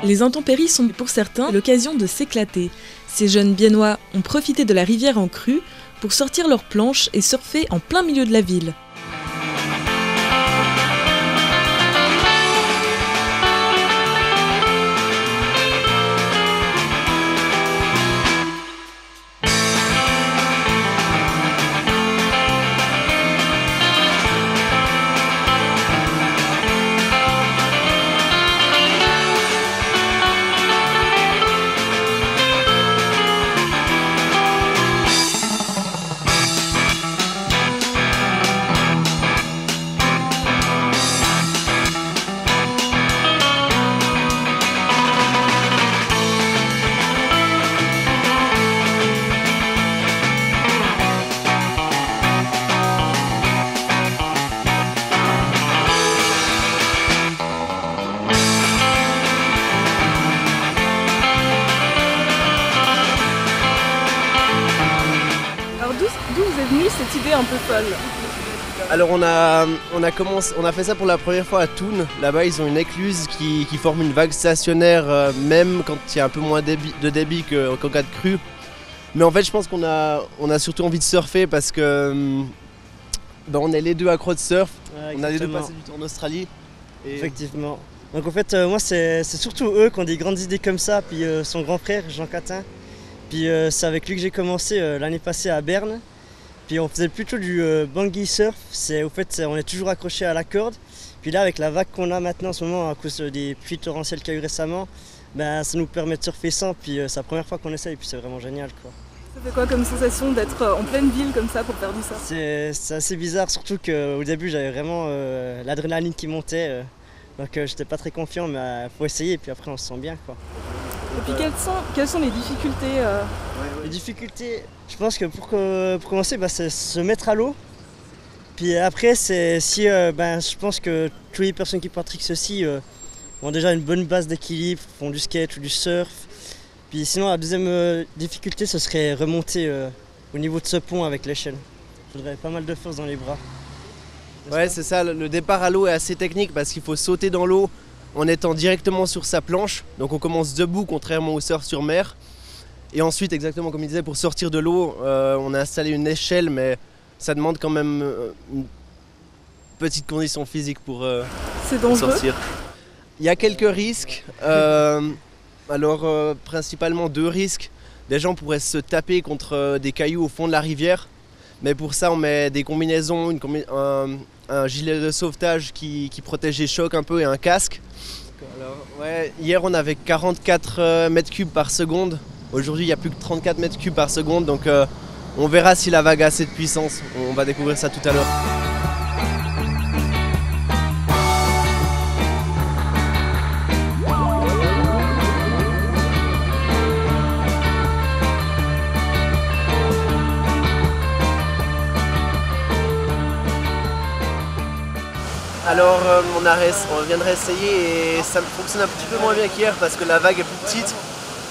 Les intempéries sont pour certains l'occasion de s'éclater. Ces jeunes Biennois ont profité de la rivière en crue pour sortir leurs planches et surfer en plein milieu de la ville. D'où vous est venue cette idée un peu folle? Alors on a fait ça pour la première fois à Thun. Là-bas ils ont une écluse qui forme une vague stationnaire même quand il y a un peu moins de débit qu'en cas de crue. Mais en fait je pense qu'on a surtout envie de surfer parce que on est les deux accros de surf. Ouais, on a les deux passé du temps en Australie. Et... Effectivement. Donc en fait moi c'est surtout eux qui ont des grandes idées comme ça, puis son grand frère Jean Catin. Puis c'est avec lui que j'ai commencé l'année passée à Berne. Puis on faisait plutôt du bungee surf. On est toujours accroché à la corde. Puis là avec la vague qu'on a maintenant en ce moment à cause des pluies torrentielles qu'il y a eu récemment, ça nous permet de surfer sans. Puis c'est la première fois qu'on essaye, puis c'est vraiment génial quoi. Ça fait quoi comme sensation d'être en pleine ville comme ça pour faire du surf? C'est assez bizarre, surtout qu'au début j'avais vraiment l'adrénaline qui montait. Donc j'étais pas très confiant, mais faut essayer, puis après on se sent bien quoi. Et puis quelles sont les difficultés Les difficultés, je pense que pour commencer, c'est se mettre à l'eau. Puis après, je pense que toutes les personnes qui pratiquent ceci ont déjà une bonne base d'équilibre, font du skate ou du surf. Puis sinon, la deuxième difficulté, ce serait remonter au niveau de ce pont avec l'échelle. Il faudrait pas mal de force dans les bras. Ouais, c'est ça, le départ à l'eau est assez technique parce qu'il faut sauter dans l'eau en étant directement sur sa planche. Donc on commence debout contrairement au surf sur mer. Et ensuite, exactement comme il disait, pour sortir de l'eau, on a installé une échelle, mais ça demande quand même une petite condition physique pour sortir. Il y a quelques risques. Principalement deux risques. Les gens pourraient se taper contre des cailloux au fond de la rivière. Mais pour ça, on met des combinaisons, un gilet de sauvetage qui protège les chocs un peu et un casque. Hier, on avait 44 mètres cubes par seconde. Aujourd'hui, il n'y a plus que 34 mètres cubes par seconde. Donc, on verra si la vague a assez de puissance. On va découvrir ça tout à l'heure. Alors on vient de réessayer et ça fonctionne un petit peu moins bien qu'hier parce que la vague est plus petite.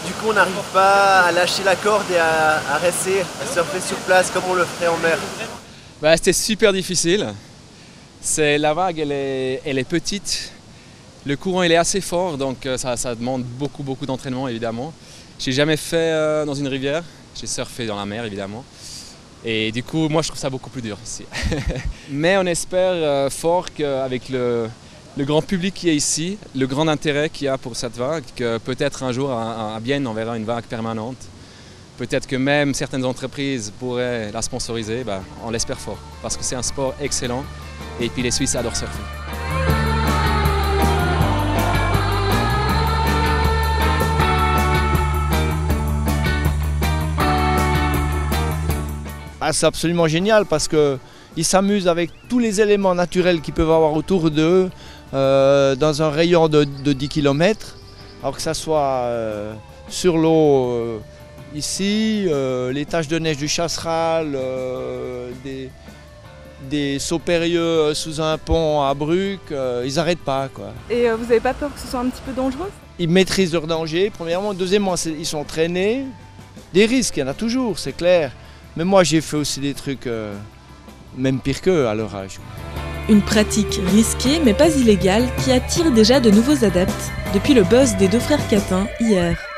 Du coup on n'arrive pas à lâcher la corde et à rester, à surfer sur place comme on le ferait en mer. C'était super difficile. La vague elle est petite. Le courant il est assez fort donc ça demande beaucoup d'entraînement évidemment. J'ai jamais fait dans une rivière, j'ai surfé dans la mer évidemment. Et du coup, moi je trouve ça beaucoup plus dur ici. Mais on espère fort qu'avec le grand public qui est ici, le grand intérêt qu'il y a pour cette vague, que peut-être un jour à Bienne on verra une vague permanente. Peut-être que même certaines entreprises pourraient la sponsoriser, on l'espère fort. Parce que c'est un sport excellent et puis les Suisses adorent surfer. C'est absolument génial parce qu'ils s'amusent avec tous les éléments naturels qu'ils peuvent avoir autour d'eux dans un rayon de 10 km. Alors que ça soit sur l'eau ici, les taches de neige du Chasseral, des sauts périlleux sous un pont à Bruck, ils n'arrêtent pas quoi. Et vous n'avez pas peur que ce soit un petit peu dangereux? Ils maîtrisent leur danger, premièrement. Deuxièmement, ils sont entraînés. Des risques, il y en a toujours, c'est clair. Mais moi j'ai fait aussi des trucs même pires qu'eux à leur âge. Une pratique risquée mais pas illégale qui attire déjà de nouveaux adeptes depuis le buzz des deux frères Catin hier.